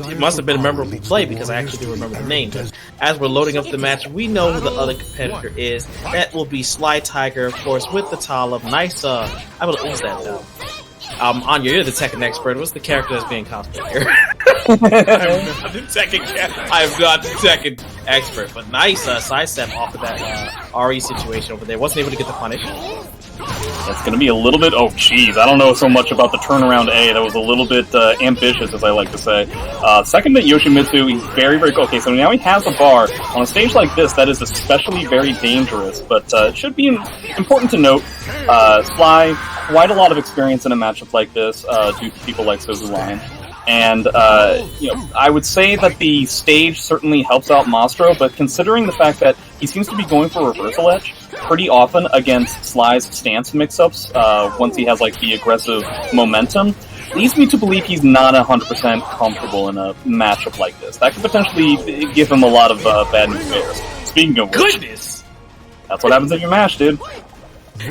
it must have been a memorable play because I actually do remember the name. But as we're loading up the match, we know who the other competitor is. That will be Sly Tiger, of course, with the Talib. Nice, I will lose that though. Anya, you're the Tekken expert. What's the character that's being cosplayed here? I'm not the Tekken expert, but nice sidestep off of that RE situation over there. Wasn't able to get the punish. That's going to be a little bit... Oh, jeez. I don't know so much about the turnaround A. That was a little bit ambitious, as I like to say. Second to Yoshimitsu, he's very, very good. Okay, so now he has a bar. On a stage like this, that is especially very dangerous. But it should be important to note, Sly, quite a lot of experience in a matchup like this due to people like Sozu Lion. And, I would say that the stage certainly helps out Maestro, but considering the fact that he seems to be going for reversal edge pretty often against Sly's stance mix-ups, once he has, the aggressive momentum, leads me to believe he's not 100% comfortable in a matchup like this. That could potentially give him a lot of bad news bears. Speaking of which, goodness! That's what happens in your match, dude.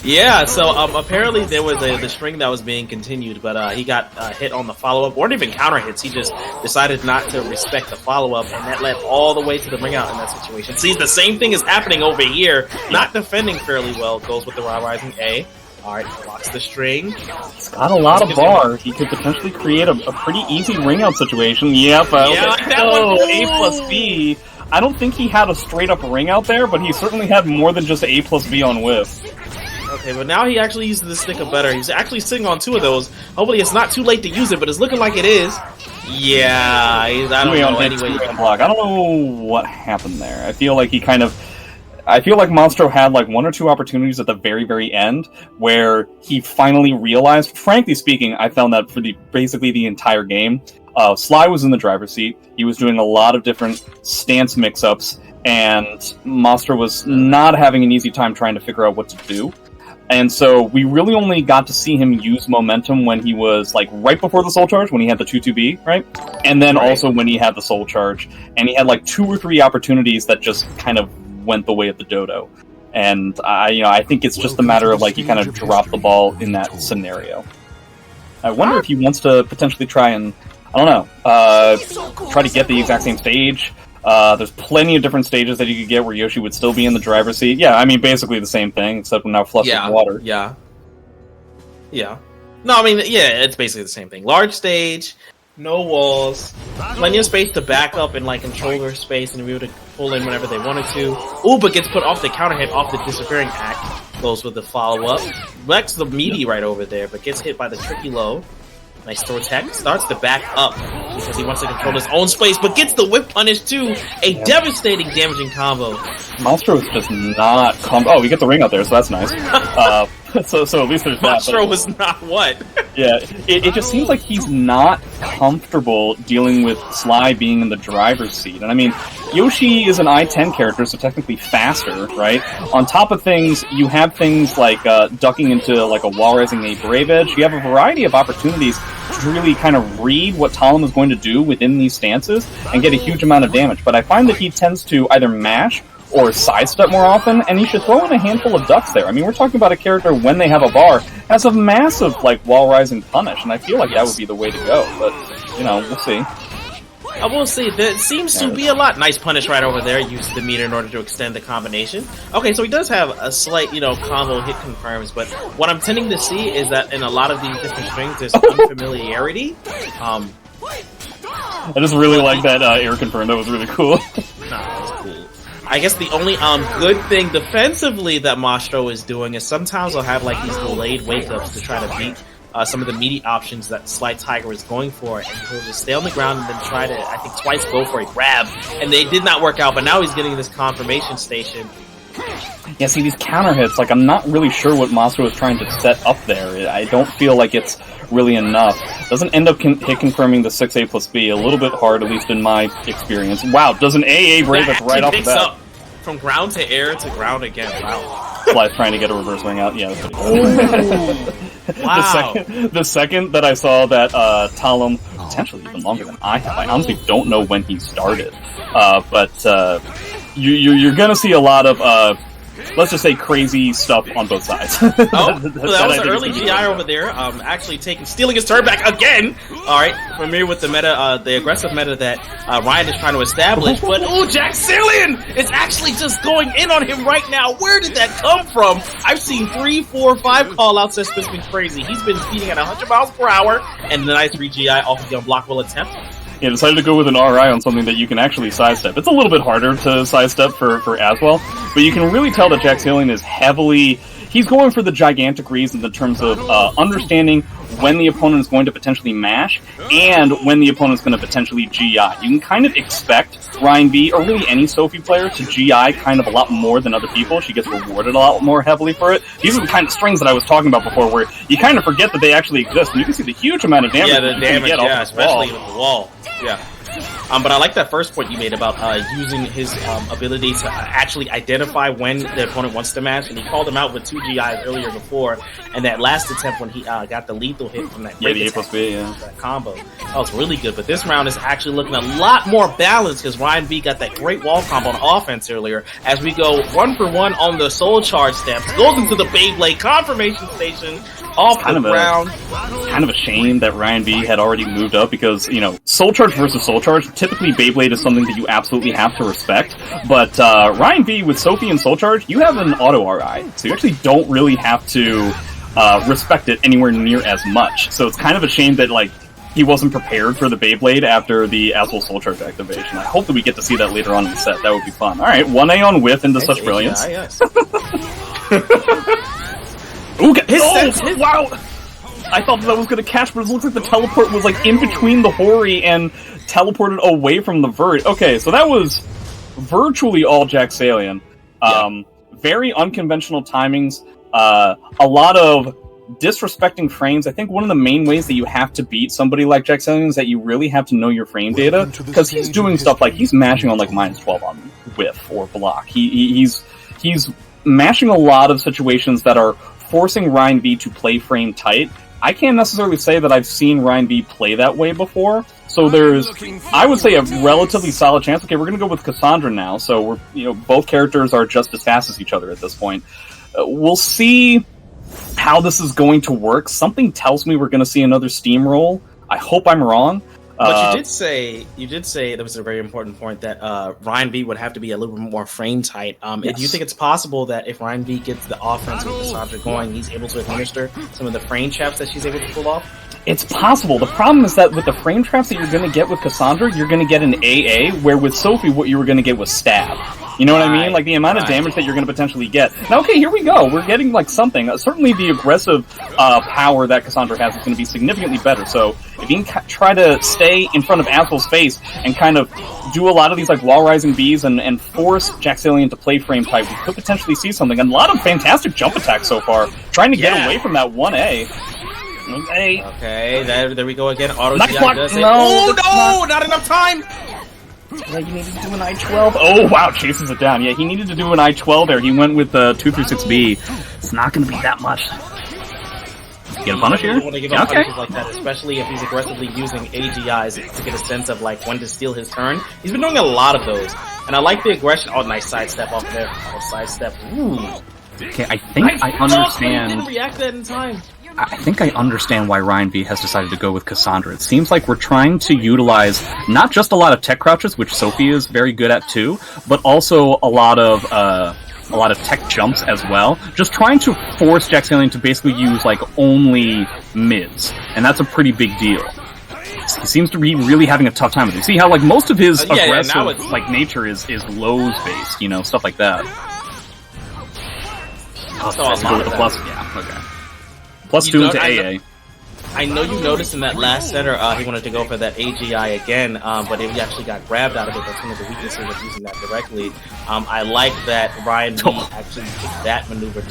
Yeah, so apparently there was the string that was being continued, but he got hit on the follow-up. Weren't even counter hits. He just decided not to respect the follow-up, and that led all the way to the ring out in that situation. See, the same thing is happening over here. Not defending fairly well. Goes with the rising A. Alright, blocks the string. He's got a lot of bar. He could potentially create a pretty easy ring-out situation. Yep. A plus B. I don't think he had a straight-up ring out there, but he certainly had more than just A plus B on whiff. Okay, but now he actually uses the sticker better. He's actually sitting on two of those. Hopefully it's not too late to use it, but it's looking like it is. Yeah, I don't know. Anyway, block. I don't know what happened there. I feel like Maestro had one or two opportunities at the very, very end where he finally realized, frankly speaking, I found that for basically the entire game, Sly was in the driver's seat. He was doing a lot of different stance mix-ups, and Maestro was not having an easy time trying to figure out what to do. And so we really only got to see him use momentum when he was right before the soul charge, when he had the 2-2B, right? And then also when he had the soul charge. And he had 2 or 3 opportunities that just kind of went the way of the dodo. And I think it's just a matter of he kind of dropped the ball in that scenario. I wonder if he wants to potentially try and, I don't know, try to get the exact same stage. There's plenty of different stages that you could get where Yoshi would still be in the driver's seat. Yeah, I mean, basically the same thing, except now flushed with water. Yeah. No, I mean, it's basically the same thing. Large stage, no walls, plenty of space to back up and controller space and be able to pull in whenever they wanted to. Ooh, but gets put off the counter hit, off the disappearing act. Goes with the follow-up. Lex the meaty right over there, but gets hit by the tricky low. Nice throw tech. Starts to back up because he wants to control his own space, but gets the whip punish too. A devastating, damaging combo. Maestro is just not... Oh, we get the ring out there, so that's nice. So at least there's that. Maestro was not what? Yeah, it just seems like he's not comfortable dealing with Sly being in the driver's seat. And I mean, Yoshi is an I-10 character, so technically faster, right? On top of things, you have things like ducking into a wall rising a brave edge. You have a variety of opportunities to really kind of read what Talon is going to do within these stances and get a huge amount of damage. But I find that he tends to either mash or sidestep more often, and you should throw in a handful of ducks there. I mean, we're talking about a character, when they have a bar, has a massive, wall-rising punish, and I feel like that would be the way to go, but, we'll see. I will say, there seems to be a lot. Nice punish right over there, uses the meter in order to extend the combination. Okay, so he does have a slight, combo hit confirms, but what I'm tending to see is that in a lot of these different strings, there's unfamiliarity. I just really like that air confirm, that was really cool. That was cool. I guess the only good thing defensively that Maestro is doing is sometimes he'll have these delayed wake-ups to try to beat some of the meaty options that Sly Tiger is going for, and he'll just stay on the ground and then try to, I think, twice go for a grab, and they did not work out, but now he's getting this confirmation station. Yeah, see, these counter hits, I'm not really sure what Maestro is trying to set up there. I don't feel like it's really enough. Doesn't end up hit confirming the 6A plus B. A little bit hard, at least in my experience. Wow, does an AA break up right off the bat? Up from ground to air to ground again. Wow. Sly's trying to get a reverse ring out. Yeah, that's pretty cool. Wow. The second that I saw that Talon, potentially even longer than I have, I honestly don't know when he started. But you're going to see a lot of let's just say, crazy stuff on both sides. Oh, that was an early GI over there. Actually stealing his turn back again. All right, familiar with the meta, the aggressive meta that Ryan is trying to establish. But Jacksonian is actually just going in on him right now. Where did that come from? I've seen 3, 4, 5 callouts. That's been crazy. He's been speeding at 100 miles per hour, and the nice GI off of the unblockable attempt. Yeah, decided to go with an RI on something that you can actually sidestep. It's a little bit harder to sidestep for Aswell, but you can really tell that Jacksonian is he's going for the gigantic reasons in terms of understanding when the opponent is going to potentially mash, and when the opponent is going to potentially GI. You can kind of expect Ryan B, or really any Sophie player, to GI kind of a lot more than other people. She gets rewarded a lot more heavily for it. These are the kind of strings that I was talking about before, where you kind of forget that they actually exist, and you can see the huge amount of damage the damage, especially with the wall. Yeah. But I like that first point you made about using his ability to actually identify when the opponent wants to mash, and he called him out with 2 GIs earlier before, and that last attempt when he got the lethal hit from that the A+B, that combo. That was really good, but this round is actually looking a lot more balanced because Ryan B got that great wall combo on offense earlier. As we go 1 for 1 on the soul charge steps, goes into the Beyblade confirmation station, off the ground. Kind of a shame that Ryan B had already moved up because, Soul Charge versus Soul Charge, typically Beyblade is something that you absolutely have to respect, but Ryan B with Sophie and Soul Charge, you have an auto RI, so you actually don't really have to respect it anywhere near as much. So it's kind of a shame that, he wasn't prepared for the Beyblade after the Aswell Soul Charge activation. I hope that we get to see that later on in the set. That would be fun. Alright, 1A on whiff into such brilliance. Wow! I thought that was going to catch, but it looks like the teleport was in between the Hori and teleported away from the Vert. Okay, so that was virtually all Jacksonian. Very unconventional timings, a lot of disrespecting frames. I think one of the main ways that you have to beat somebody like Jacksonian is that you really have to know your frame data, because he's doing stuff like he's mashing on -12 on whiff or block. He's mashing a lot of situations that are forcing Ryan B to play frame tight. I can't necessarily say that I've seen Ryan B play that way before, so there's, I would say, a relatively solid chance. Okay, we're gonna go with Cassandra now, so we're, both characters are just as fast as each other at this point. We'll see how this is going to work. Something tells me we're gonna see another steamroll. I hope I'm wrong. But you did say that was a very important point that Ryan B would have to be a little bit more frame tight. Yes. Do you think it's possible that if Ryan B gets the offense with Cassandra going, he's able to administer some of the frame traps that she's able to pull off? It's possible. The problem is that with the frame traps that you're going to get with Cassandra, you're going to get an AA, where with Sophie, what you were going to get was stab. You know what I mean? The amount of damage that you're going to potentially get. Now, okay, here we go. We're getting, something. Certainly the aggressive power that Cassandra has is going to be significantly better. So, if you can try to stay in front of Aswell's face and kind of do a lot of these, wall rising Bs and force Jacksonian to play frame tight, we could potentially see something. And a lot of fantastic jump attacks so far, trying to get away from that 1A. Okay, there we go again. Auto GI does it. No, not enough time! Yeah, you needed to do an I-12. Oh, wow, chases it down. Yeah, he needed to do an I-12 there. He went with 2 through 6B. It's not going to be that much. Get a punish here? Want to give up punishes like that, especially if he's aggressively using AGIs to get a sense of when to steal his turn. He's been doing a lot of those, and I like the aggression. Oh, nice sidestep off there. Sidestep. Ooh. Okay, I think I understand. Didn't react that in time. I think I understand why Ryan B has decided to go with Cassandra. It seems like we're trying to utilize not just a lot of tech crouches, which Sophie is very good at too, but also a lot of tech jumps as well. Just trying to force Jacksonian to basically use only mids, and that's a pretty big deal. He seems to be really having a tough time with it. See how most of his aggressive nature is lows based, stuff like that. Go with the plus. Yeah, okay. Plus 2 into AA. I know you noticed in that last center, he wanted to go for that AGI again, but he actually got grabbed out of it. That's one of the weaknesses of using that directly. I like that Ryan B actually did that maneuver.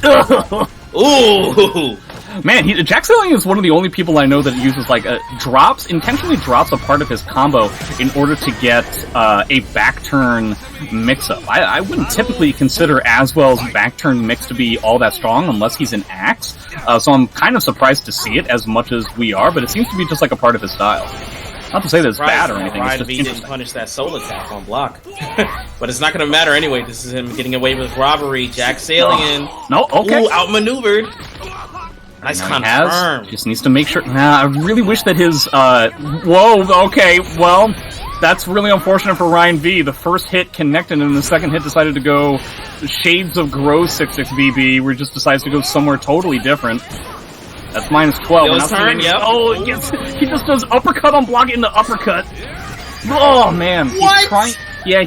Ooh! Man, Jacksonian is one of the only people I know that uses, intentionally drops a part of his combo in order to get a back turn mix-up. I wouldn't typically consider Aswell's back turn mix to be all that strong unless he's an axe, so I'm kind of surprised to see it as much as we are, but it seems to be just a part of his style. Not to say that it's bad or anything. Ryan It's V just didn't punish that soul attack on block. But it's not going to matter anyway. This is him getting away with robbery. Jacksonian. No, okay. Ooh, outmaneuvered. Nice confirm. Just needs to make sure. Nah, I really wish that his. Whoa. Okay. Well, that's really unfortunate for Ryan V. The first hit connected, and the second hit decided to go shades of gross 6-6 BB. Where it just decides to go somewhere totally different. That's minus 12. His turn. Yep. Oh, yes. He just does uppercut on block in the uppercut. Oh man. What?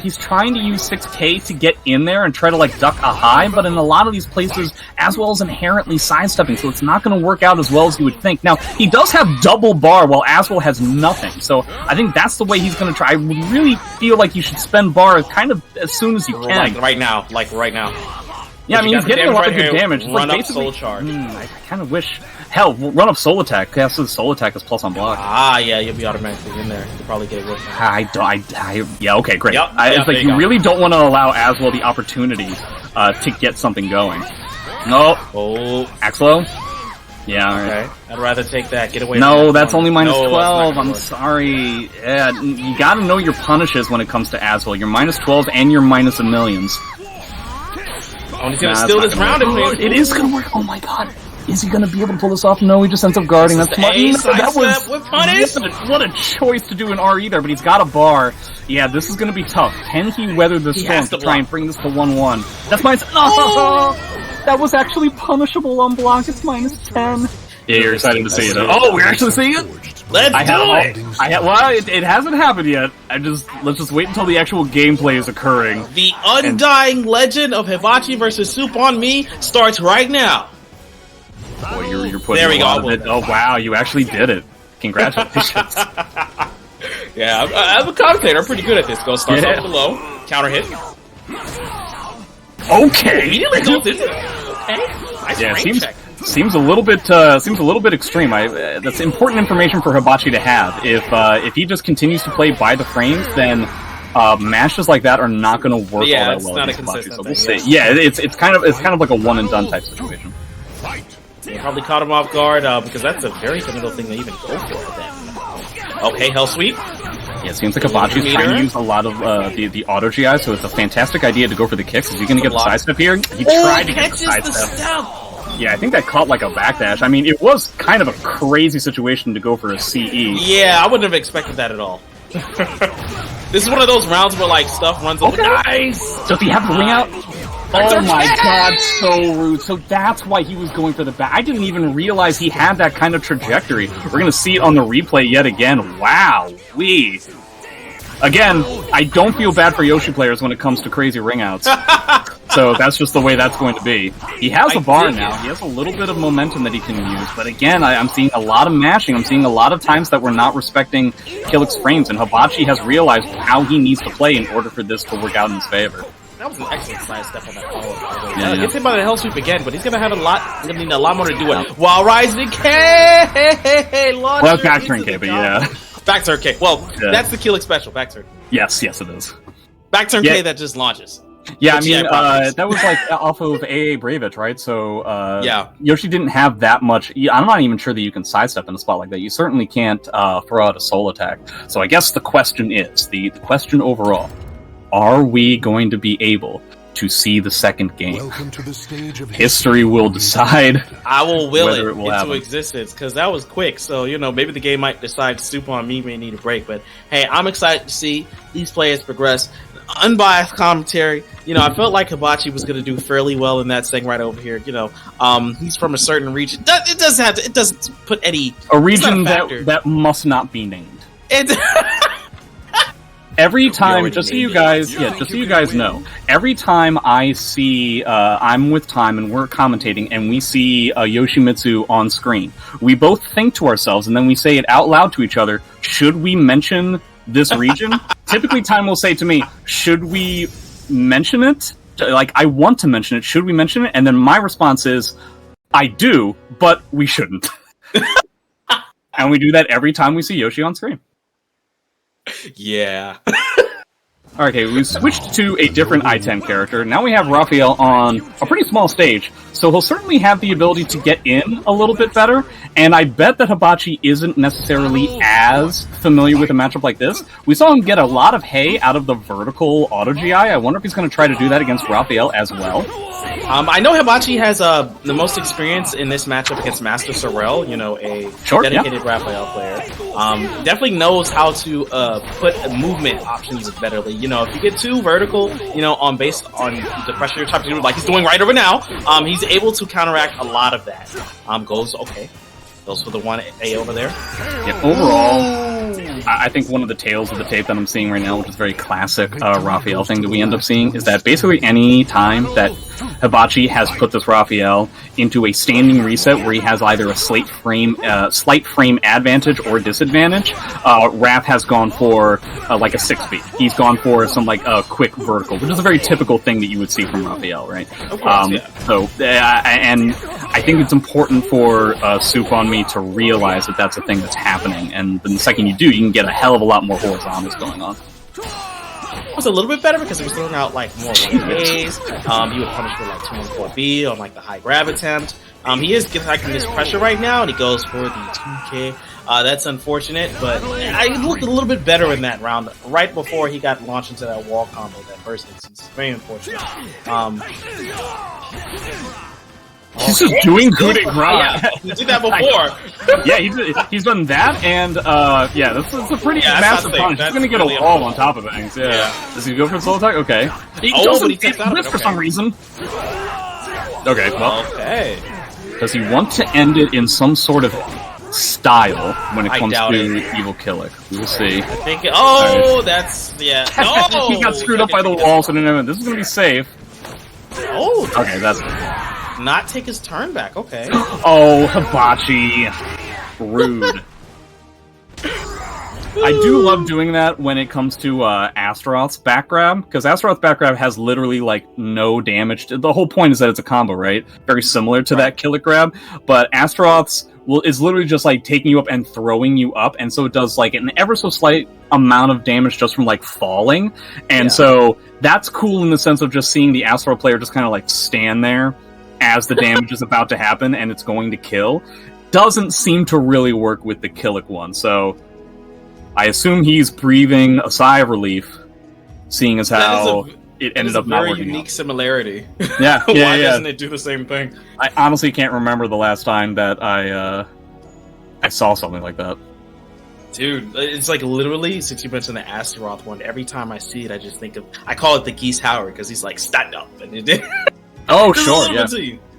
He's trying to use 6K to get in there and try to like duck a high, but in a lot of these places, Aswell is inherently sidestepping, so it's not going to work out as well as you would think. Now, he does have double bar while Aswell has nothing, so I think that's the way he's going to try. I would really feel like you should spend bar kind of as soon as you can. Like right now. Yeah, I mean, he's getting a lot of good damage. Run up soul charge. I kind of wish... Hell, run up soul attack. Yeah, so soul attack is plus on block. Ah, yeah, you'll be automatically in there. You'll probably get it with yeah, okay, great. Yep, It's like you really don't want to allow Aswell the opportunity to get something going. No. Oh. Axlo? Yeah, alright. Okay. I'd rather take that. Get away No, from that that's one. only minus No, 12. I'm sorry. Yeah, you gotta know your punishes when it comes to Aswell. You're minus 12 and you're minus a millions. Oh, he's gonna steal this round if it is gonna work. Oh my god. Is he gonna be able to pull this off? No, he just ends up guarding. That's smart. What a choice to do an RE there, but he's got a bar. Yeah, this is gonna be tough. Can he weather the storm to try and bring this to 1-1? That's minus... Oh! That was actually punishable on block. It's minus 10. Yeah, you're excited to see it. Oh, we're actually seeing it? Let's do it! Well, it hasn't happened yet. Let's just wait until the actual gameplay is occurring. The undying legend of Hibachi versus Suponmi starts right now. Boy, you're putting a lot of it. Oh wow, you actually did it! Congratulations. Yeah, I'm a commentator. I'm pretty good at this. Go start off below, counter hit. Okay. Immediately goes into it. Okay. Nice frame check. Seems a little bit extreme. That's important information for Hibachi to have. If he just continues to play by the frames, then mashes like that are not going to work all that well. Not a consistent so we'll see. Yeah, it's kind of like a one and done type situation. They probably caught him off guard because that's a very difficult thing to even go for. Then. Okay, Hell Sweep. Yeah, it seems like Hibachi's trying to use a lot of the auto GI, so it's a fantastic idea to go for the kicks. Is he going to get the sidestep here? He tried to get the sidestep. Yeah, I think that caught like a backdash. I mean, it was kind of a crazy situation to go for a CE. Yeah, I wouldn't have expected that at all. This is one of those rounds where like stuff runs over. Nice! Does he have the ring out? Oh my god, so rude. So that's why he was going for the back. I didn't even realize he had that kind of trajectory. We're going to see it on the replay yet again. Wow. Again, I don't feel bad for Yoshi players when it comes to crazy ring outs. So that's just the way that's going to be. He has a bar now. He has a little bit of momentum that he can use. But again, I'm seeing a lot of mashing. I'm seeing a lot of times that we're not respecting Killick's frames. And Hibachi has realized how he needs to play in order for this to work out in his favor. That was an excellent sidestep on that follow-up. Yeah. Gets him by the Hell Sweep again, but he's gonna have he's gonna need a lot more to do it. While rising K! Well, back turn K, but yeah. Back turn K. Well, that's the Killick special, back turn. Yes, it is. Back turn K that just launches. Yeah, I mean, that was like off of AA Bravich, right? So, Yoshi didn't have that much. I'm not even sure that you can sidestep in a spot like that. You certainly can't throw out a soul attack. So I guess the question is, the question overall, are we going to be able to see the second game? Welcome to the stage of history will decide. I will will it into happen. Existence, because that was quick. So, maybe the game might decide Suponmi may need a break. But, hey, I'm excited to see these players progress. Unbiased commentary. I felt like Hibachi was going to do fairly well in that thing right over here. He's from a certain region. It doesn't put any... A region that must not be named. Every time, just so you guys know, every time I see, I'm with Time and we're commentating and we see Yoshimitsu on screen, we both think to ourselves and then we say it out loud to each other, should we mention this region? Typically Time will say to me, should we mention it? Like, I want to mention it, should we mention it? And then my response is, I do, but we shouldn't. And we do that every time we see Yoshi on screen. Yeah. Okay, we switched to a different I-10 character. Now we have Raphael on a pretty small stage, so he'll certainly have the ability to get in a little bit better, and I bet that Hibachi isn't necessarily as familiar with a matchup like this. We saw him get a lot of hay out of the vertical auto-GI. I wonder if he's going to try to do that against Raphael as well. I know Hibachi has the most experience in this matchup against Master Sorrel, you know, a dedicated Raphael player. Definitely knows how to put movement options betterly. You know, if you get too vertical, you know, based on the pressure you're trying to do, like he's doing right over now, he's able to counteract a lot of that. Goes for the 1A over there. Yeah, overall, I think one of the tales of the tape that I'm seeing right now, which is very classic Raphael thing that we end up seeing, is that basically any time that Hibachi has put this Raphael into a standing reset where he has either a slight frame advantage or disadvantage, Raph has gone for like a 6B. He's gone for some like a quick vertical, which is a very typical thing that you would see from Raphael, right? Of course, and I think it's important for Suponmi to realize that that's a thing that's happening, and then the second you do, you can get a hell of a lot more horizontals going on. It was a little bit better because he was throwing out like more 1Ks. He would punish for like 214B on like the high grab attempt. He is getting this pressure right now, and he goes for the 2K. That's unfortunate, but I looked a little bit better in that round right before he got launched into that wall combo that first instance. Very unfortunate. He's just doing coup de grace. Yeah, he did that before. Yeah, he's done that, and this is a pretty massive punish. He's gonna get a wall on top of things. Yeah. Does he go for the soul attack? Okay. He doesn't get this for some reason. Okay, well. Okay. Does he want to end it in some sort of style when it comes to Evil Killick? We will see. I think. That's No, he got screwed up by the wall, so no, this is gonna be safe. Oh. Okay, that's. Not take his turn back, okay. Oh, Hibachi. Rude. I do love doing that when it comes to Astaroth's back grab, because Astaroth's back grab has literally, like, no damage. The whole point is that it's a combo, right? Very similar to that Killick grab, but Astaroth's is literally just, like, taking you up and throwing you up, and so it does, like, an ever so slight amount of damage just from, like, falling, and so that's cool in the sense of just seeing the Astaroth player just kind of, like, stand there as the damage is about to happen and it's going to kill. Doesn't seem to really work with the Killick one, so I assume he's breathing a sigh of relief, seeing as how it ended up not working. Very unique similarity. Yeah, Why doesn't it do the same thing? I honestly can't remember the last time that I saw something like that. Dude, it's like literally, since you mentioned the Astaroth one, every time I see it, I just think of, I call it the Geese Howard, because he's like, stand up, and it did. Oh, sure, yeah.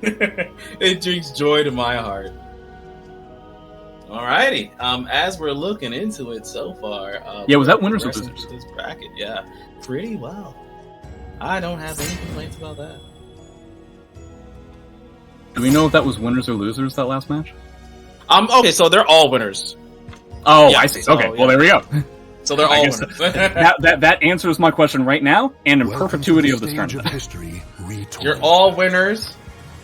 It brings joy to my heart. Alrighty, as we're looking into it so far... was that winners or losers? This bracket, yeah. Pretty well. I don't have any complaints about that. Do we know if that was winners or losers, that last match? Okay, so they're all winners. Oh, yeah, I see. So, okay, well, there we go. So they're all winners. that answers my question right now, and in perpetuity of this tournament. You're all winners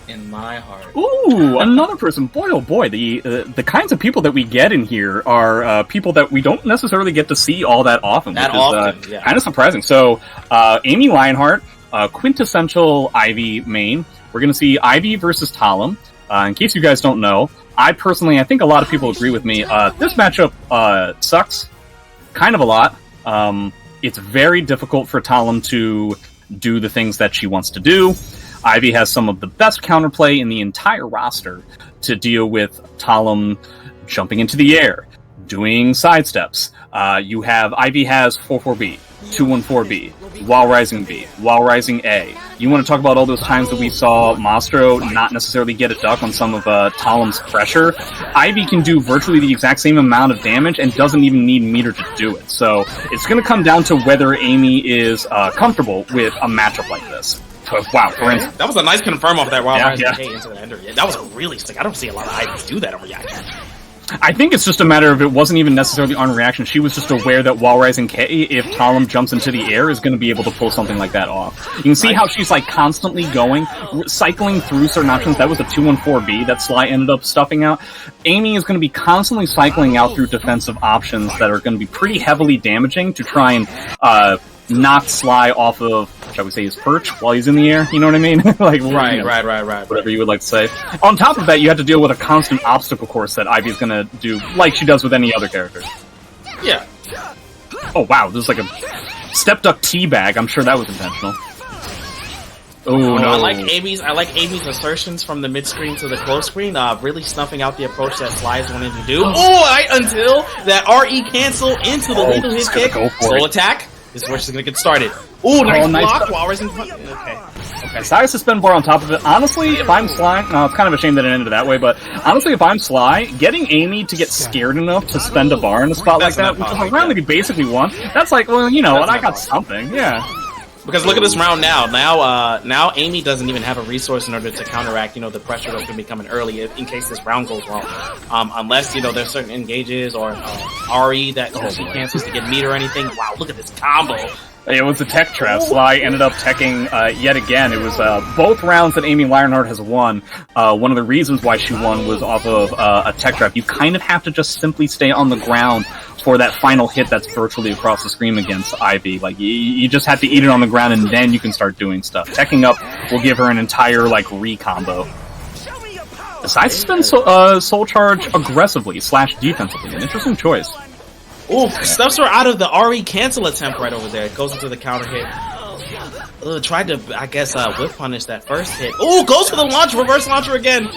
in my heart. Ooh, another person. Boy, oh boy, the kinds of people that we get in here are people that we don't necessarily get to see all that often. Which is kind of surprising. So, Amy Lionheart, quintessential Ivy main. We're going to see Ivy versus Talum. In case you guys don't know, I think a lot of people agree with me. This matchup sucks kind of a lot. It's very difficult for Talum to do the things that she wants to do. Ivy has some of the best counterplay in the entire roster to deal with Talum jumping into the air, doing sidesteps. Ivy has 4-4B, 2-1-4B, while rising B, while rising A. You want to talk about all those times that we saw Maestro not necessarily get a duck on some of Talum's pressure? Ivy can do virtually the exact same amount of damage and doesn't even need meter to do it. So it's going to come down to whether Amy is comfortable with a matchup like this. Wow, for instance. That was a nice confirm off that while rising A into the ender. Yeah, that was really sick. I don't see a lot of Ivies do that on reaction. I think it's just a matter of it wasn't even necessarily on reaction. She was just aware that while rising K, if Talum jumps into the air, is going to be able to pull something like that off. You can see how she's like constantly going, cycling through certain options. That was a 2-1-4B that Sly ended up stuffing out. Amy is going to be constantly cycling out through defensive options that are going to be pretty heavily damaging to try and knocked Sly off of, shall we say, his perch while he's in the air. You know what I mean? Like, Right, you know, right. whatever you would like to say. On top of that, you have to deal with a constant obstacle course that Ivy's gonna do, like she does with any other character. Yeah. Oh wow, there's like a step duck teabag. I'm sure that was intentional. Oh no! I like Amy's assertions from the mid screen to the close screen, really snuffing out the approach that Sly's wanting to do. Until that RE cancel into the lethal hit kick. Soul attack. This is where she's gonna get started. Nice block while raising punch. Okay. Side suspend bar on top of it. Honestly, if I'm Sly, no, it's kind of a shame that it ended that way, but honestly, if I'm Sly, getting Amy to get scared enough to spend a bar in a spot like that, which is a round that he basically won, that's like, well, you know what, I got something, yeah. Because look at this round now. Now Amy doesn't even have a resource in order to counteract, the pressure that's going to be coming early in case this round goes wrong. Unless, there's certain engages or RE that she cancels to get meat or anything. Wow, look at this combo. It was a tech trap. Sly ended up teching yet again. It was both rounds that Amy Lionheart has won. One of the reasons why she won was off of a tech trap. You kind of have to just simply stay on the ground for that final hit that's virtually across the screen against Ivy. Like, you just have to eat it on the ground and then you can start doing stuff. Teching up will give her an entire, re-combo. Besides spend Soul Charge aggressively / defensively. An interesting choice. Stuffs her out of the RE cancel attempt right over there. It goes into the counter hit. Tried to, I guess, whip punish that first hit. Goes for the launch, reverse launcher again.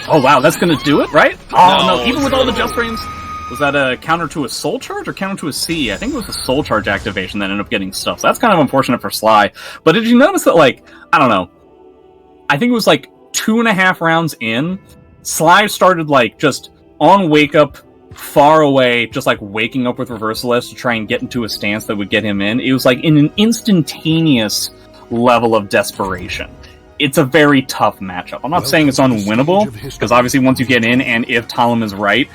Oh wow, that's gonna do it, right? Oh no, even with all the no. just frames. Was that a counter to a Soul Charge or counter to a C? I think it was the Soul Charge activation that ended up getting stuff. So that's kind of unfortunate for Sly. But did you notice that, I don't know, I think it was 2.5 rounds in, Sly started just on wake up, far away, just waking up with reversal S to try and get into a stance that would get him in. It was in an instantaneous level of desperation. It's a very tough matchup. I'm not saying it's unwinnable, because obviously once you get in, and if Talon is right,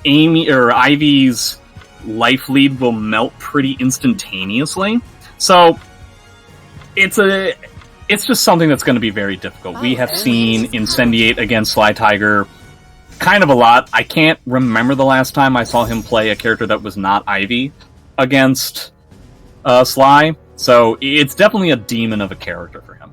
Ivy's life lead will melt pretty instantaneously. So it's just something that's going to be very difficult. We have seen Incendiate against Sly Tiger kind of a lot. I can't remember the last time I saw him play a character that was not Ivy against Sly. So it's definitely a demon of a character for him.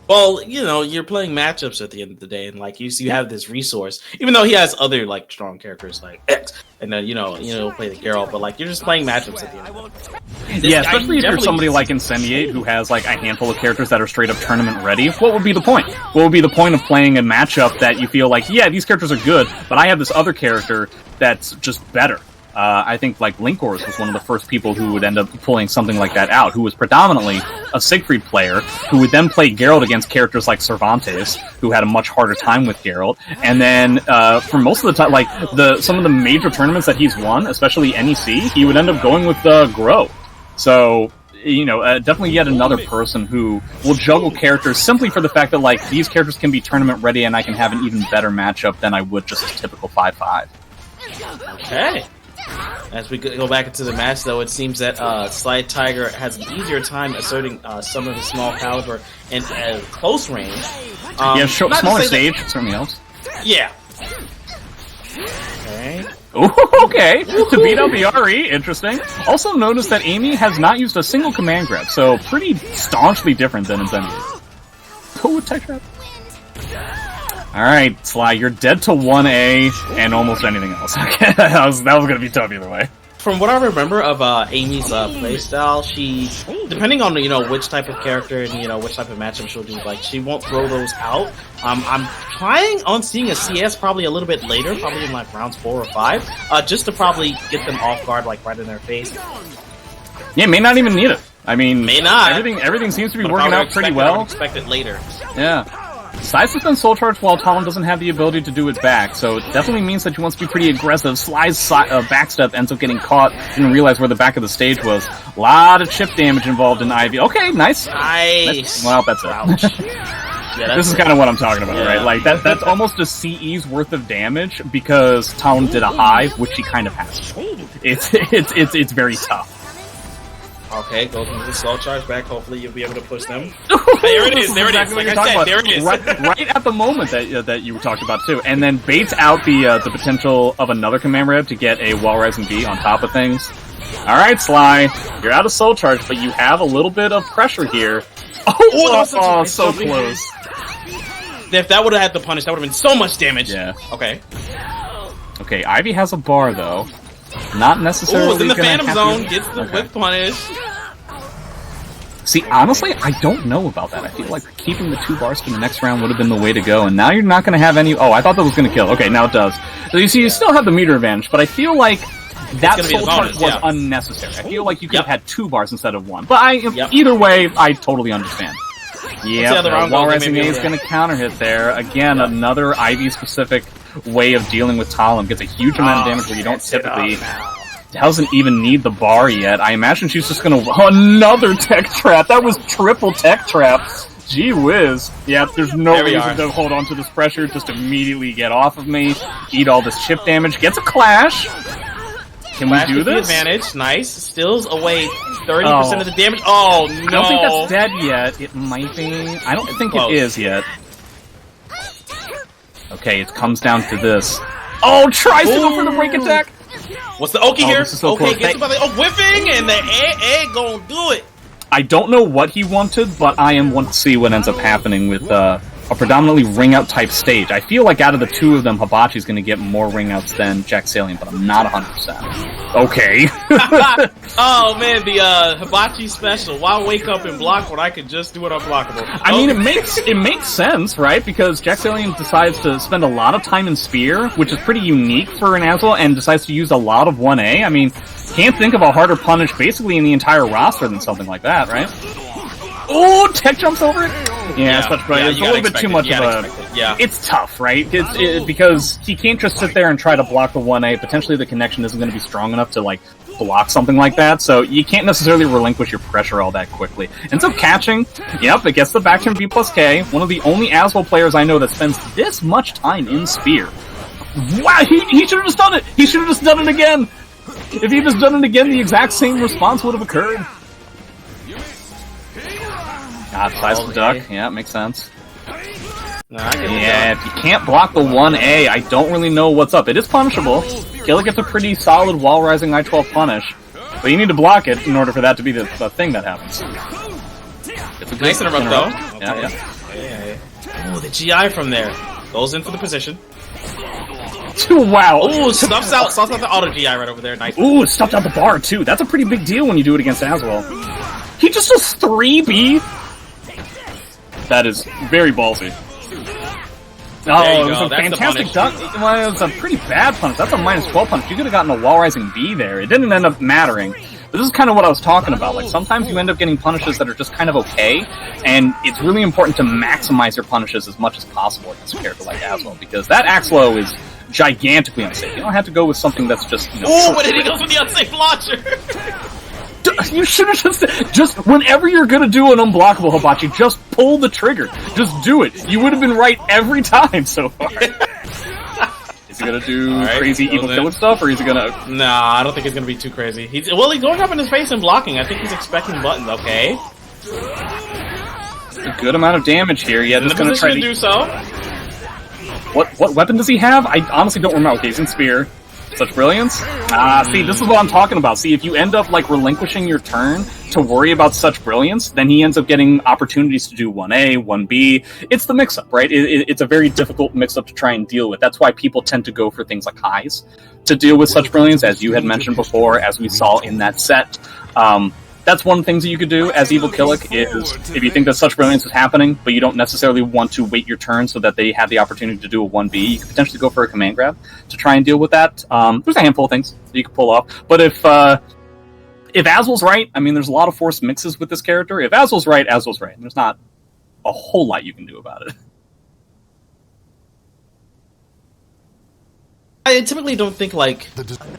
Well, you're playing matchups at the end of the day, and you have this resource. Even though he has other strong characters like X, and then play the Geralt, but you're just playing matchups at the end of the day. Yeah, especially if you're somebody like Incendiate who has a handful of characters that are straight up tournament ready. What would be the point? What would be the point of playing a matchup that you feel yeah, these characters are good, but I have this other character that's just better? I think Linkors was one of the first people who would end up pulling something like that out, who was predominantly a Siegfried player, who would then play Geralt against characters like Cervantes, who had a much harder time with Geralt, and then for most of the time, some of the major tournaments that he's won, especially NEC, he would end up going with Grow. So, definitely yet another person who will juggle characters simply for the fact that these characters can be tournament ready and I can have an even better matchup than I would just a typical 5-5. Okay. As we go back into the match, though, it seems that Sly Tiger has an easier time asserting some of his small caliber in close range. Smaller stage certainly helps. Yeah. Okay. Ooh, okay. To beat up the RE, interesting. Also notice that Amy has not used a single command grab, so pretty staunchly different than Incendiate. Ooh, tech trap. Alright, Sly, you're dead to 1A and almost anything else. Okay, that was gonna be tough either way. From what I remember of Amy's playstyle, she, depending on which type of character and which type of matchup she'll do, she won't throw those out. I'm trying on seeing a CS probably a little bit later, probably in rounds 4 or 5, just to probably get them off guard, right in their face. Yeah, may not even need it. I mean, may not. Everything seems to be working out pretty well. Expect it later. Yeah. Side suspend Soul Charge while Talon doesn't have the ability to do it back, so it definitely means that he wants to be pretty aggressive. Sly's backstep ends up getting caught, didn't realize where the back of the stage was. A lot of chip damage involved in Ivy. Okay, nice. Well, that's it. Yeah, this is kind of what I'm talking about, right? That's almost a CE's worth of damage because Talon did a high, which he kind of has. It's very tough. Okay, goes into the slow charge back. Hopefully you'll be able to push them. There it is. There it is. Like I said, there it is. Right at the moment that you talked about too, and then baits out the potential of another command rev to get a wall rising B on top of things. Alright, Sly. You're out of soul charge, but you have a little bit of pressure here. Oh, so close. If that would have had the punish, that would have been so much damage. Yeah. Okay. Okay, Ivy has a bar, though. Not necessarily. Ooh, it's in the Phantom Zone. Gets the whip punish. See, honestly, I don't know about that. I feel like keeping the 2 bars for the next round would have been the way to go, and now you're not going to have any... Oh, I thought that was going to kill. Okay, now it does. So you see, you still have the meter advantage, but I feel like that soul charge was unnecessary. I feel like you could have had 2 bars instead of 1. But either way, I totally understand. Yeah, Wall Rising A is going to counter hit there. Again, another Ivy-specific way of dealing with Talon. Gets a huge amount of damage where you don't typically... Doesn't even need the bar yet. I imagine she's just gonna... Another tech trap! That was triple tech trap! Gee whiz. Yeah, there's no reason to hold on to this pressure. Just immediately get off of me. Eat all this chip damage. Gets a clash! Can we do this? Advantage. Nice. Stills away 30% of the damage. Oh, no! I don't think that's dead yet. It might be. I don't think it is yet. Okay, it comes down to this. Oh, tries to go for the break attack! What's the Oki here? So okay, gets about the whipping, and the A gonna do it. I don't know what he wanted, but I am want to see what ends up happening with a predominantly ring-out type stage. I feel like out of the 2 of them, Hibachi's going to get more ring-outs than Jacksonian, but I'm not 100%. Okay. Oh man, the Hibachi special. Why wake up and block when I could just do it unblockable? I mean, it makes sense, right? Because Jacksonian decides to spend a lot of time in Spear, which is pretty unique for an Aswell, and decides to use a lot of 1A. I mean, can't think of a harder punish basically in the entire roster than something like that, right? Oh, tech jumps over it? Yeah, it's a little bit too much of a... Yeah. It's tough, right? Because he can't just sit there and try to block the 1A. Potentially the connection isn't going to be strong enough to, like, block something like that, so you can't necessarily relinquish your pressure all that quickly. Ends up catching. Yep, it gets the back turn B+K. One of the only Aswell players I know that spends this much time in Spear. Wow, he should have just done it! He should have just done it again! If he had just done it again, the exact same response would have occurred. God, size of the duck. Yeah, makes sense. Yeah, if you can't block the 1A, I don't really know what's up. It is punishable. Killer gets a pretty solid wall rising I-12 punish, but you need to block it in order for that to be the thing that happens. It's a nice interrupt, though. Yeah. Oh, the GI from there. Goes in for the position. Wow. Ooh, stuffs out the auto GI right over there. Nice. Ooh, it stuffed out the bar, too. That's a pretty big deal when you do it against Aswell. He just does 3B? That is very ballsy. Oh, it was a fantastic duck. Well, it was a pretty bad punish. That's a -12 punish. You could have gotten a wall rising B there. It didn't end up mattering. But this is kind of what I was talking about. Like, sometimes you end up getting punishes that are just kind of okay, and it's really important to maximize your punishes as much as possible against a character like Aswell, because that axe low is gigantically unsafe. You don't have to go with something that's just, you know... Ooh, but then he goes with the unsafe launcher! You should have just whenever you're gonna do an unblockable Hibachi, just pull the trigger. Just do it. You would have been right every time so far. Is he gonna do crazy evil killer stuff, or is he gonna... Nah, I don't think he's gonna be too crazy. He's going up in his face and blocking. I think he's expecting buttons, okay? A good amount of damage here. Yeah, just gonna try to do so. What weapon does he have? I honestly don't remember. Okay, he's in Spear. Such brilliance? See, this is what I'm talking about. See, if you end up, like, relinquishing your turn to worry about such brilliance, then he ends up getting opportunities to do 1A, 1B. It's the mix-up, right? It's a very difficult mix-up to try and deal with. That's why people tend to go for things like highs to deal with such brilliance, as you had mentioned before, as we saw in that set. That's one of the things that you could do as Evil Killick, is if you think that such brilliance is happening, but you don't necessarily want to wait your turn so that they have the opportunity to do a 1B, you could potentially go for a command grab to try and deal with that. There's a handful of things that you could pull off, but if Aswell's right, I mean, there's a lot of forced mixes with this character. If Aswell's right, Aswell's right. There's not a whole lot you can do about it. I typically don't think, like,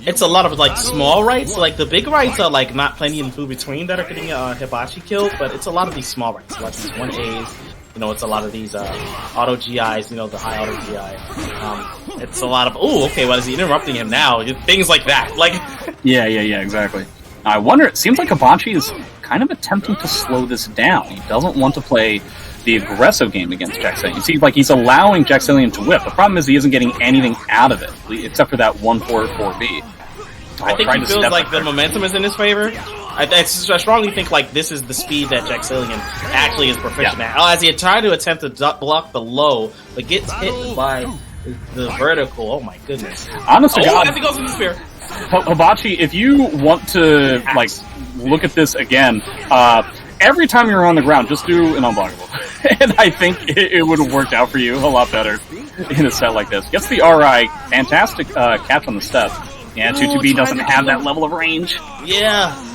it's a lot of, like, small rights. Like, the big rights are, like, not plenty in between that are getting Hibachi killed, but it's a lot of these small rights. A lot of these 1As, you know, it's a lot of these auto GIs, you know, the high auto GI. It's a lot of, ooh, okay, what is he interrupting him now? Things like that. Like, yeah, exactly. I wonder, it seems like Hibachi is kind of attempting to slow this down. He doesn't want to play the aggressive game against Jacksonian. You see, like, he's allowing Jacksonian to whip. The problem is he isn't getting anything out of it, except for that 1-4-4B. I think he feels like the momentum is in his favor. I strongly think like this is the speed that Jacksonian actually is proficient at. As he tried to attempt to block the low, but gets hit by the vertical. Oh my goodness! Honest to God, as he goes in the spear. Hibachi, if you want to like look at this again, every time you're on the ground, just do an unblockable, and I think it would have worked out for you a lot better in a set like this. Gets the RI, fantastic catch on the step. Yeah, 2-2B doesn't have that level of range. Yeah.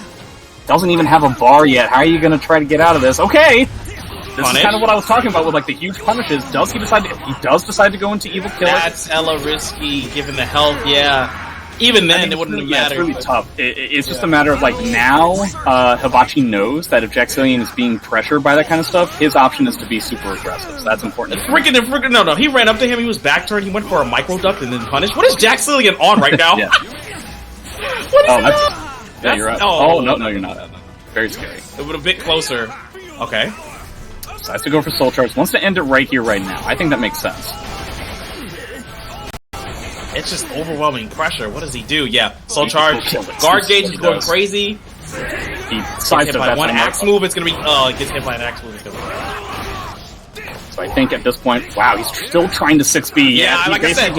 Doesn't even have a bar yet. How are you going to try to get out of this? Okay! This is kind of what I was talking about with like the huge punishes. Does he decide to, he does decide to go into evil killer? That's hella risky, given the health, yeah. Even then, it wouldn't have mattered. It's really tough. It's just a matter of like now, Hibachi knows that if Jacksonian is being pressured by that kind of stuff, his option is to be super aggressive. So that's important. No. He ran up to him, he was back turned, he went for a micro duck and then punished. What is Jacksonian on right now? Yeah. What is that? Yeah, you're right. Oh, no, you're not. Very scary. It would a bit closer. Okay. Decides to go for soul charge. Wants to end it right here, right now. I think that makes sense. It's just overwhelming pressure. What does he do? Yeah, soul charge. Guard gauge is going crazy. He gets hit by one axe move. It's gonna be. Oh, he gets hit by an axe move. It's gonna be. So I think at this point, wow, he's still trying to 6B. Yeah, like I said,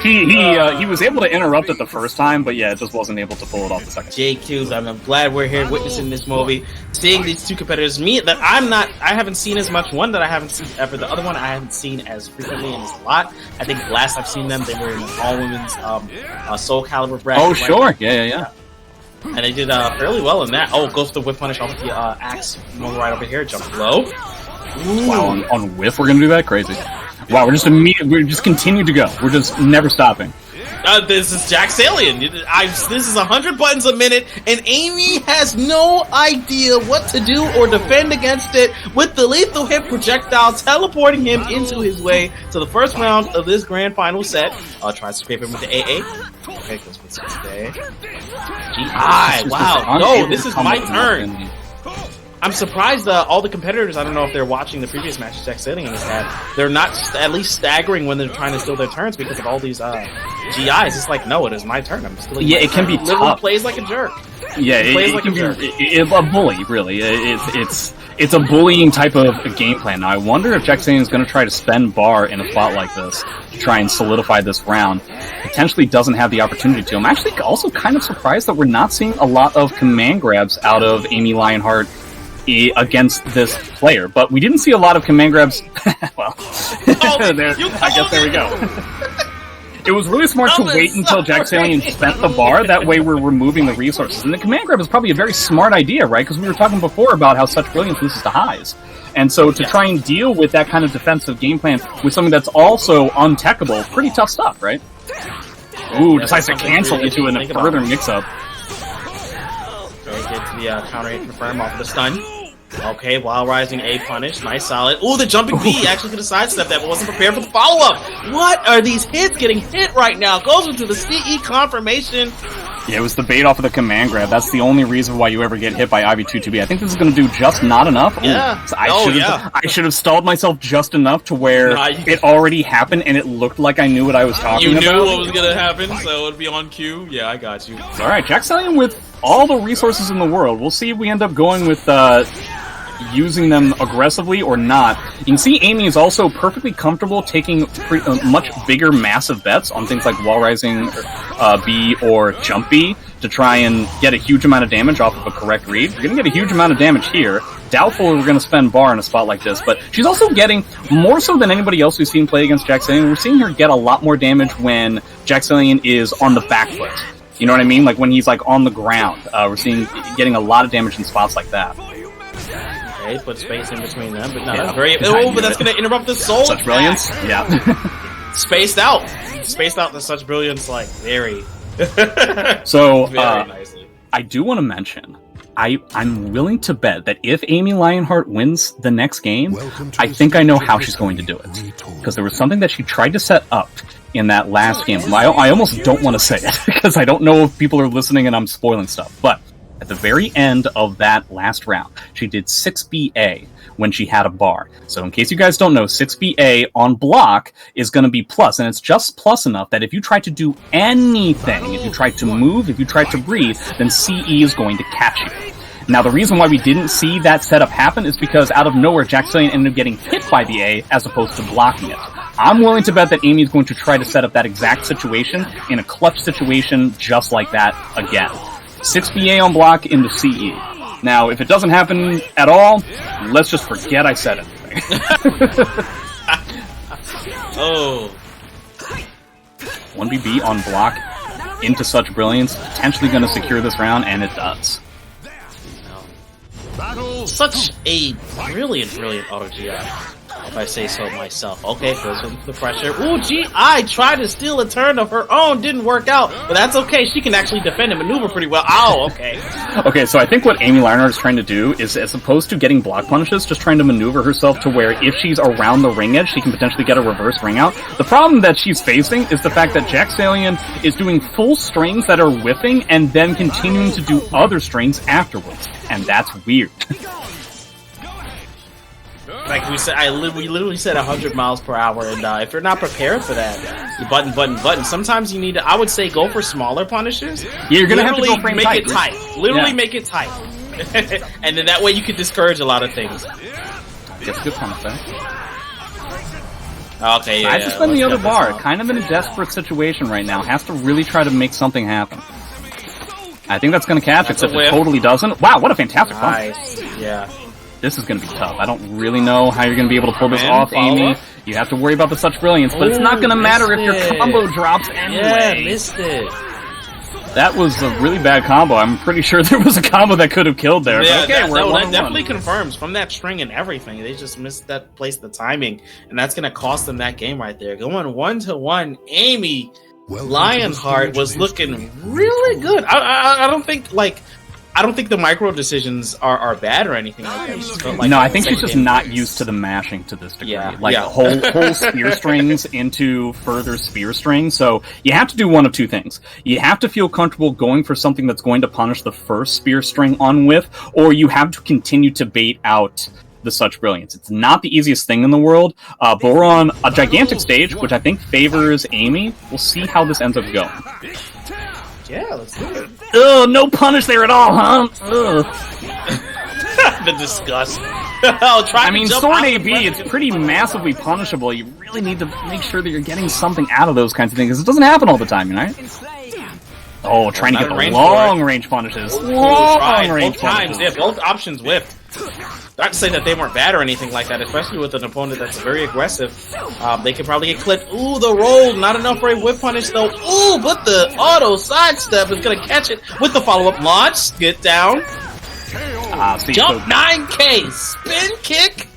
he was able to interrupt it the first time, but yeah, just wasn't able to pull it off the second. JQs, I'm glad we're here witnessing this movie, seeing these two competitors. I haven't seen as much. One that I haven't seen ever. The other one I haven't seen as frequently and as a lot. I think last I've seen them, they were in an all women's SoulCalibur bracket. Oh sure, yeah. And they did fairly well in that. Oh, goes to the whip punish off the axe. Right over here, jump low. Ooh. Wow, on whiff we're gonna do that? Crazy. Wow, we're just continue to go. We're just never stopping. This is Jacksonian. This is 100 buttons a minute, and Amy has no idea what to do or defend against it with the lethal hit projectile teleporting him into his way to the first round of this grand final set. Tries to scrape him with the AA. Okay, goes with 6A. GI, wow. No, this is my turn. I'm surprised all the competitors, I don't know if they're watching the previous matches Jacksonian has had, they're not at least staggering when they're trying to steal their turns because of all these GIs. It's like, no, it is my turn. I'm stealing my turn. It can be literally tough. Plays like a jerk. Yeah, it can be a bully, really. It's a bullying type of game plan. Now, I wonder if Jacksonian is going to try to spend bar in a spot like this to try and solidify this round. Potentially doesn't have the opportunity to. I'm actually also kind of surprised that we're not seeing a lot of command grabs out of Amy Lionheart against this player, but we didn't see a lot of command grabs. Well, I guess there we go. It was really smart to wait until Jacksonian spent the bar. That way we're removing the resources. And the command grab is probably a very smart idea, right? Because we were talking before about how such brilliance loses to highs. And so to try and deal with that kind of defensive game plan with something that's also untechable, pretty tough stuff, right? Ooh, decides to cancel into a further mix-up. Gets the counter hit confirm off the stun. Okay, while rising A punish. Nice solid. Ooh, the jumping B actually could have sidestepped that, but wasn't prepared for the follow-up. What are these hits getting hit right now? Goes into the CE confirmation. Yeah, it was the bait off of the command grab. That's the only reason why you ever get hit by IV2-2B. I think this is going to do just not enough. Ooh, yeah. So I should have stalled myself just enough to where it already happened and it looked like I knew what I was talking about. You knew what was going to happen, so it would be on cue. Yeah, I got you. Alright, Jacksonian with all the resources in the world. We'll see if we end up going with using them aggressively or not. You can see Amy is also perfectly comfortable taking much bigger, massive bets on things like wall rising B or jump B to try and get a huge amount of damage off of a correct read. You're going to get a huge amount of damage here. Doubtful we're going to spend bar in a spot like this, but she's also getting, more so than anybody else we've seen play against Jacksonian, we're seeing her get a lot more damage when Jacksonian is on the back foot. You know what I mean? Like when he's like on the ground. We're seeing getting a lot of damage in spots like that. Okay, put space in between them, but no, that's very. Oh, but that's going to interrupt the soul. Such brilliance, yeah. Spaced out to such brilliance, like very. So, very nicely. I do want to mention, I'm willing to bet that if Amy Lionheart wins the next game, I think I know how she's going to do it. Because there was something that she tried to set up in that last game. I almost don't want to say it, because I don't know if people are listening and I'm spoiling stuff. But at the very end of that last round, she did 6BA when she had a bar. So in case you guys don't know, 6BA on block is going to be plus, and it's just plus enough that if you try to do anything, if you try to move, if you try to breathe, then CE is going to catch you. Now, the reason why we didn't see that setup happen is because out of nowhere, Jacksonian ended up getting hit by the A as opposed to blocking it. I'm willing to bet that Amy is going to try to set up that exact situation in a clutch situation just like that again. 6BA on block into CE. Now, if it doesn't happen at all, let's just forget I said anything. Oh. 1BB on block into such brilliance, potentially going to secure this round, and it does. Such a brilliant auto GI, if I say so myself. Okay, goes into the pressure. Ooh, GI tried to steal a turn of her own, didn't work out, but that's okay. She can actually defend and maneuver pretty well. Oh, okay. Okay, so I think what Amy Lionheart is trying to do is, as opposed to getting block punishes, just trying to maneuver herself to where if she's around the ring edge, she can potentially get a reverse ring out. The problem that she's facing is the fact that Jacksonian is doing full strings that are whiffing and then continuing to do other strings afterwards. And that's weird. Like we said, we literally said 100 miles per hour, and if you're not prepared for that, you button. Sometimes you need to, I would say, go for smaller punishes. Yeah, you're gonna have to go frame make tight. It tight. Literally make it tight. And then that way you can discourage a lot of things. Gets a good punish there. Okay, yeah. I just spend the other bar. Kind of in a desperate situation right now. Has to really try to make something happen. I think that's going to catch, except it totally doesn't. Wow, what a fantastic punish. Nice. Yeah. This is going to be tough. I don't really know how you're going to be able to pull this off, Amy. You have to worry about the such brilliance, but it's not going to matter if your combo drops anyway. Yeah, missed it. That was a really bad combo. I'm pretty sure there was a combo that could have killed there. Yeah, okay, that definitely confirms from that string and everything. They just missed that place, the timing, and that's going to cost them that game right there. Going 1-1, Amy Lionheart was looking really good. I don't think the micro decisions are bad or anything like that. No, I think she's just not used to the mashing to this degree. Whole spear strings into further spear strings. So you have to do one of two things. You have to feel comfortable going for something that's going to punish the first spear string on whiff, or you have to continue to bait out the such brilliance. It's not the easiest thing in the world, but we're on a gigantic stage, which I think favors Amy. We'll see how this ends up going. Yeah, let's do it. Ugh, no punish there at all, huh? Ugh. The disgust. Sword AB, it's pretty massively punishable. You really need to make sure that you're getting something out of those kinds of things, because it doesn't happen all the time, you know? Oh, trying to get the long-range punishes. Long-range punishes. Yeah, both options whiffed. Not to say that they weren't bad or anything like that, especially with an opponent that's very aggressive. They could probably get clipped. Ooh, the roll, not enough for a whip punish though. Ooh, but the auto sidestep is gonna catch it with the follow-up launch. Get down. Jump 9K, spin kick.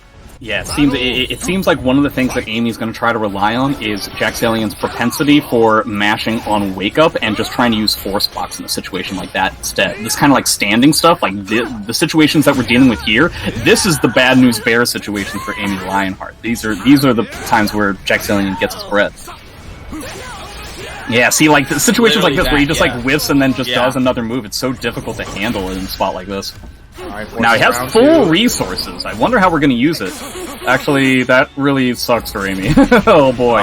Yeah, it seems like one of the things that Amy's going to try to rely on is Jacksonian's propensity for mashing on wake up and just trying to use force blocks in a situation like that instead. This kind of like standing stuff, like the situations that we're dealing with here, this is the bad news bear situation for Amy Lionheart. These are the times where Jacksonian gets his bread. Yeah, see, like the situations like this where he just like whiffs and then just does another move. It's so difficult to handle in a spot like this. Now he has full resources. I wonder how we're going to use it. Actually, that really sucks for Amy. Oh boy,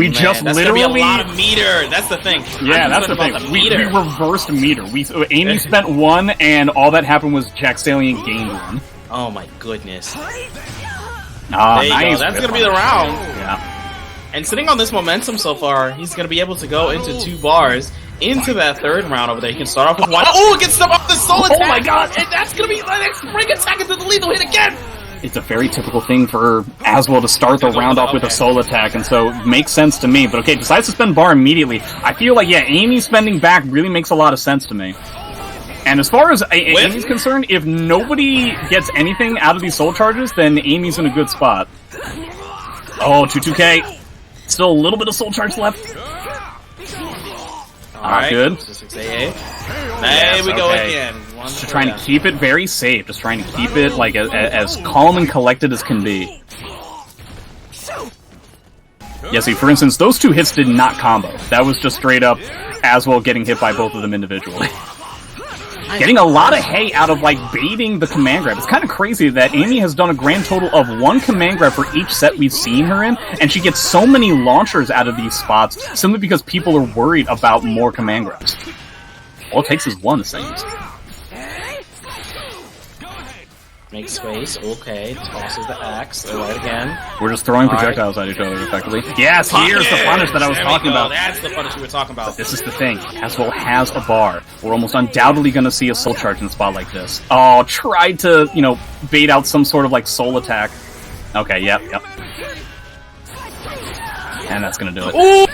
just that's literally gonna be a lot of meter. That's the thing. Yeah, that's the thing. We reversed meter. Amy spent 1, and all that happened was Jacksonian gained 1. Oh my goodness. There you go. That's gonna be the round. Yeah. And sitting on this momentum so far, he's gonna be able to go into 2 bars. Into that third round over there. He can start off with 1. Oh, it gets them off the soul attack! Oh my god! And that's gonna be the next spring attack into the lethal hit again! It's a very typical thing for Aswell to start the round off with a soul attack, and so it makes sense to me. But okay, decides to spend bar immediately. I feel like, Amy spending back really makes a lot of sense to me. And as far as Amy's concerned, if nobody gets anything out of these soul charges, then Amy's in a good spot. Oh, 2K. Still a little bit of soul charge left. Alright, good. There we go again. Just trying to keep it very safe. Just trying to keep it like as calm and collected as can be. Yeah, see, for instance, those 2 hits did not combo. That was just straight up Aswell getting hit by both of them individually. Getting a lot of hay out of, like, baiting the command grab. It's kind of crazy that Amy has done a grand total of 1 command grab for each set we've seen her in, and she gets so many launchers out of these spots simply because people are worried about more command grabs. All it takes is 1, it seems. Make space, okay, tosses the axe, right again. We're just throwing projectiles at each other, effectively. Yes, here's the punish that I was talking about. That's the punish we were talking about. But this is the thing, Caswell has a bar. We're almost undoubtedly going to see a soul charge in a spot like this. Oh, tried to, you know, bait out some sort of, like, soul attack. Okay, yep. And that's going to do it. Ooh!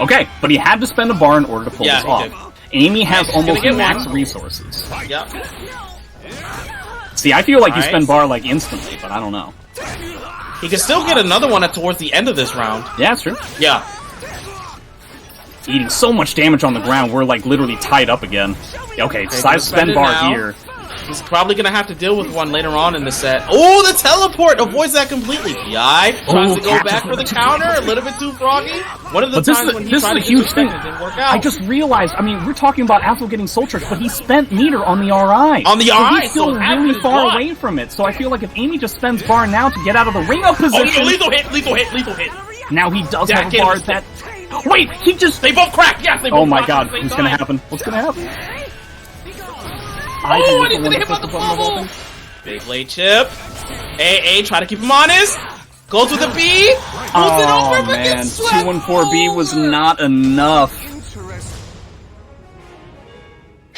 Okay, but he had to spend a bar in order to pull this off. Did. Amy has almost max resources. Yep. See, I feel like you spend bar, like, instantly, but I don't know. He can still get another one towards the end of this round. Yeah, that's true. Yeah. Eating so much damage on the ground, we're, like, literally tied up again. Okay, size spend bar now. here. He's probably gonna have to deal with one later on in the set. Oh, the teleport avoids that completely. PI tries to go back for the counter, a little bit too froggy. One of the times when he tried to get huge thing. It didn't work out. I just realized, I mean, we're talking about Apple getting soul charge, but he spent meter on the RI. On the so RI, he's still really far away from it. So I feel like if Amy just spends bar now to get out of the ring up position. Oh, lethal hit. Now he does have a bar that. Wait, he just. They both crack. Yes, they both. Oh my god, what's gonna happen? What's gonna happen? Oh, and he didn't hit about the bubble. Big late chip. AA, try to keep him honest. Goes with the B. Oh man, 214B was not enough.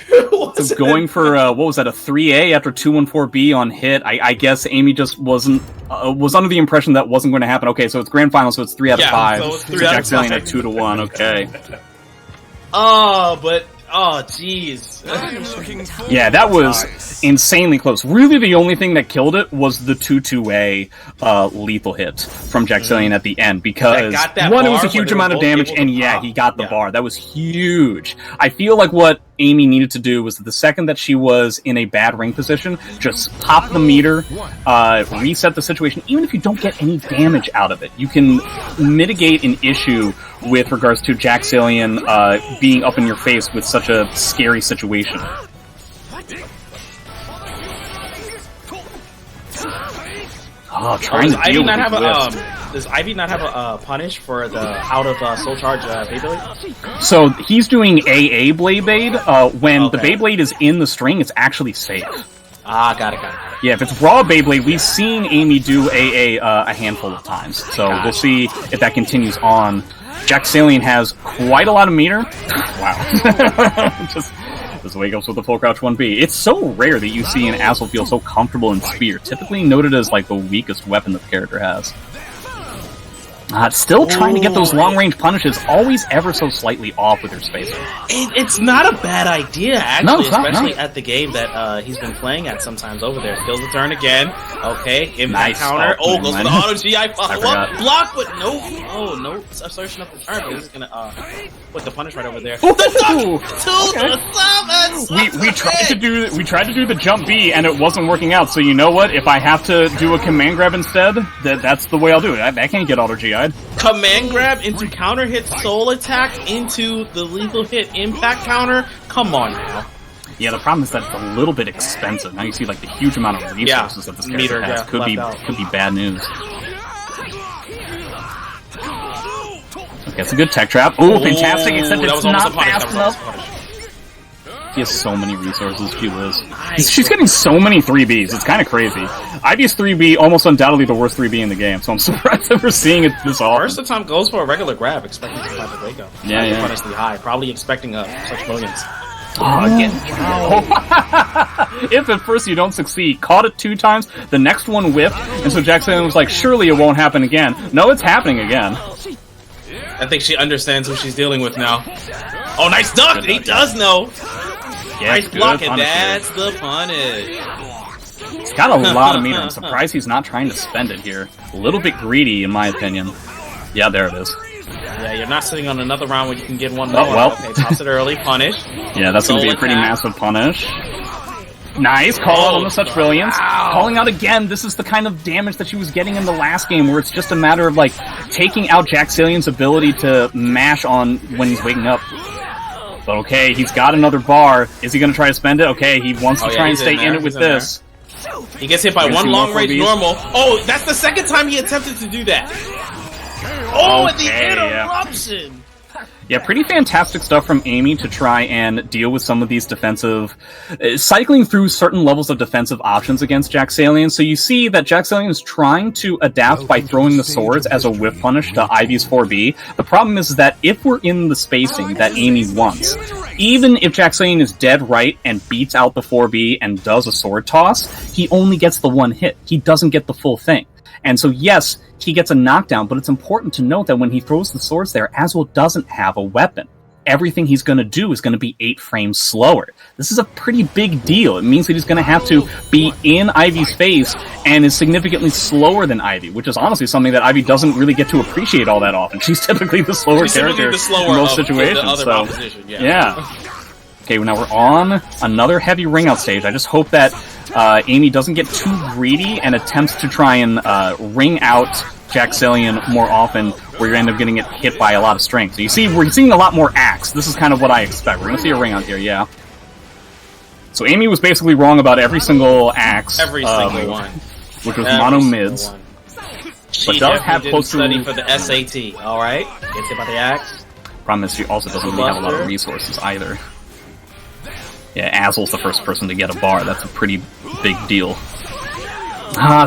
So going for what was that, a 3A after 214B on hit? I guess Amy just was under the impression that wasn't going to happen. Okay, so it's grand final, so it's 3 out of 5. So it's 3 so out Jack's of 5. at 2-1. Okay. Oh, jeez. Yeah, that was insanely close. Really, the only thing that killed it was the 2-2A lethal hit from Jacksonian at the end, because one, it was a huge amount of damage, and yeah, he got the bar. That was huge. I feel like what Amy needed to do was the second that she was in a bad ring position, just pop the meter, reset the situation. Even if you don't get any damage out of it, you can mitigate an issue with regards to Jacksonian being up in your face with such a scary situation. Oh, trying to deal with does Ivy not have a punish for the out of Soul Charge Beyblade? So he's doing AA Beyblade. When the Beyblade is in the string, it's actually safe. Ah, got it. Yeah, if it's raw Beyblade, we've seen Amy do AA a handful of times. So we'll see if that continues on. Jacksonian has quite a lot of meter. Wow. Just wake up with the full crouch 1B. It's so rare that you see an asshole feel so comfortable in Spear, typically noted as like the weakest weapon that the character has. Still trying to get those long-range punishes, always ever so slightly off with her spacer. It's not a bad idea, actually, especially not. at the game that he's been playing at sometimes over there. Steals the turn again. Okay, impact Nice. counter. Goes for the auto GI follow-up. Block, but no assertion of the turn, but he's gonna put the punish right over there. The We tried to do the jump B, and it wasn't working out, so you know what? If I have to do a command grab instead, that's the way I'll do it. I can't get auto GI'd. Command grab into counter hit soul attack into the lethal hit impact counter. Come on now. Yeah, the problem is that it's a little bit expensive. Now you see like the huge amount of resources that this character has. Could be bad news. Okay, it's a good tech trap. Oh, fantastic! Except it's not fast enough. He has so many resources, she was. She's getting so many 3Bs, it's kind of crazy. Ivy's 3B, almost undoubtedly the worst 3B in the game, so I'm surprised that we're seeing it this often. First the time goes for a regular grab, expecting to find the wake up. Yeah. Honestly high, probably expecting such brilliance. If at first you don't succeed, caught it 2 times, the next one whipped, and so Jackson was like, surely it won't happen again. No, it's happening again. I think she understands who she's dealing with now. Oh, nice duck! He does know! Yeah, nice block, and that's the punish. He's got a lot of meter. I'm surprised he's not trying to spend it here. A little bit greedy, in my opinion. Yeah, there it is. Yeah, you're not sitting on another round where you can get one more. Oh, well. Okay, toss it early, punish. Yeah, that's going to be a pretty massive punish. Nice, call out on such brilliance. Wow. Calling out again, this is the kind of damage that she was getting in the last game, where it's just a matter of, like, taking out Jacksonian's ability to mash on when he's waking up. But okay, he's got another bar. Is he going to try to spend it? Okay, he wants to try and stay in it with this. He gets hit by one long-range normal. Oh, that's the second time he attempted to do that. Oh, and the interruption! Yeah, pretty fantastic stuff from Amy to try and deal with some of these defensive... cycling through certain levels of defensive options against Jacksonian. So you see that Jacksonian is trying to adapt by throwing the swords as a whiff punish to Ivy's 4B. The problem is that if we're in the spacing that Amy wants, even if Jacksonian is dead right and beats out the 4B and does a sword toss, he only gets the one hit. He doesn't get the full thing. And so, yes, he gets a knockdown, but it's important to note that when he throws the swords there, Aswell doesn't have a weapon. Everything he's going to do is going to be 8 frames slower. This is a pretty big deal. It means that he's going to have to be in Ivy's face and is significantly slower than Ivy, which is honestly something that Ivy doesn't really get to appreciate all that often. She's typically the slower character in most situations. Okay, now we're on another heavy ring-out stage. I just hope that Amy doesn't get too greedy and attempts to try and ring out Jacksonian more often, where you end up getting it hit by a lot of strength. So you see, we're seeing a lot more axe. This is kind of what I expect. We're going to see a ring out here, yeah. So Amy was basically wrong about every single axe. Every single one. Which was mono mids. She does have close to study for the SAT, alright? Gets hit by the axe. Problem is, she also doesn't really have a lot of resources either. Yeah, Aswell's the first person to get a bar. That's a pretty big deal.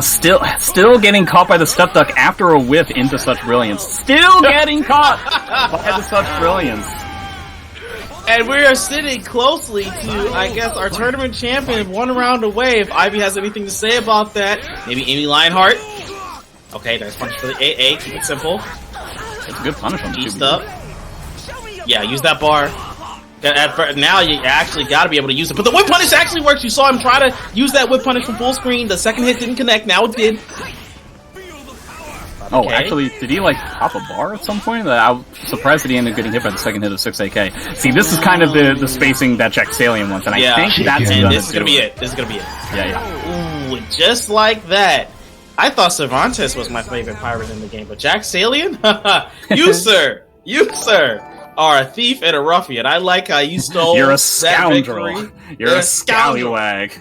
Still getting caught by the step duck after a whiff into such brilliance. Still getting caught by the such brilliance. And we are sitting closely to, I guess, our tournament champion 1 round away. If Ivy has anything to say about that, maybe Amy Lionheart. Okay, nice punch for the AA. Keep it simple. It's a good punish on the East up. Yeah, use that bar. Now you actually got to be able to use it. But the whip punish actually works. You saw him try to use that whip punish from full screen. The second hit didn't connect. Now it did. Oh, actually, did he, like, pop a bar at some point? I'm surprised that he ended up getting hit by the second hit of 6AK. See, this is kind of the spacing that Jacksonian wants, and I think that's this is going to be it. This is going to be it. Yeah. Ooh, just like that. I thought Cervantes was my favorite pirate in the game, but Jacksonian? You, sir, are a thief and a ruffian. I like how you stole You're a scoundrel. You're a scallywag.